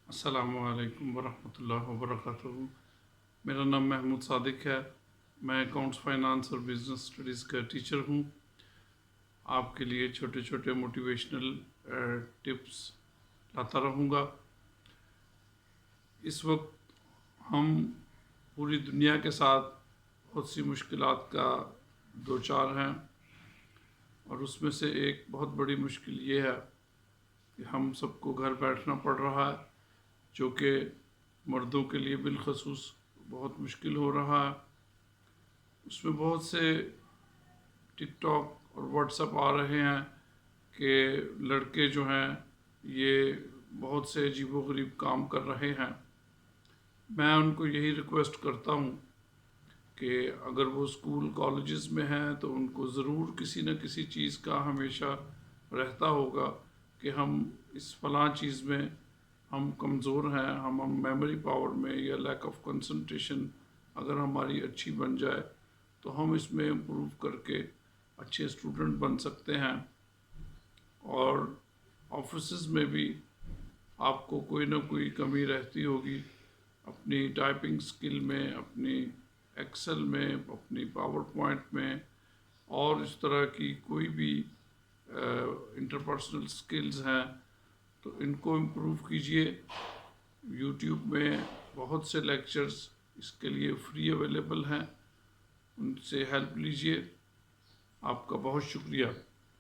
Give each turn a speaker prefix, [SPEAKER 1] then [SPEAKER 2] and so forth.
[SPEAKER 1] السلام علیکم ورحمۃ اللہ وبرکاتہ۔ میرا نام محمود صادق ہے۔ میں اکاؤنٹس، فائنانس اور بزنس اسٹڈیز کا ٹیچر ہوں۔ آپ کے لیے چھوٹے چھوٹے موٹیویشنل ٹپس لاتا رہوں گا۔ اس وقت ہم پوری دنیا کے ساتھ بہت سی مشکلات کا دوچار ہیں، اور اس میں سے ایک بہت بڑی مشکل یہ ہے کہ ہم سب کو گھر بیٹھنا پڑ رہا ہے، جو کہ مردوں کے لیے بالخصوص بہت مشکل ہو رہا ہے۔ اس میں بہت سے ٹک ٹاک اور واٹس ایپ آ رہے ہیں کہ لڑکے جو ہیں یہ بہت سے عجیب و غریب کام کر رہے ہیں۔ میں ان کو یہی ریکویسٹ کرتا ہوں کہ اگر وہ اسکول کالجز میں ہیں تو ان کو ضرور کسی نہ کسی چیز کا ہمیشہ رہتا ہوگا کہ ہم اس فلاں چیز میں ہم کمزور ہیں، ہم میموری پاور میں یا لیک آف کنسنٹریشن اگر ہماری اچھی بن جائے تو ہم اس میں امپروو کر کے اچھے اسٹوڈنٹ بن سکتے ہیں۔ اور آفیسز میں بھی آپ کو کوئی نہ کوئی کمی رہتی ہوگی اپنی ٹائپنگ سکل میں، اپنی ایکسل میں، اپنی پاور پوائنٹ میں، اور اس طرح کی کوئی بھی انٹرپرسنل سکلز ہیں تو ان کو امپروو کیجئے۔ یوٹیوب میں بہت سے لیکچرز اس کے لیے فری اویلیبل ہیں، ان سے ہیلپ لیجئے۔ آپ کا بہت شکریہ۔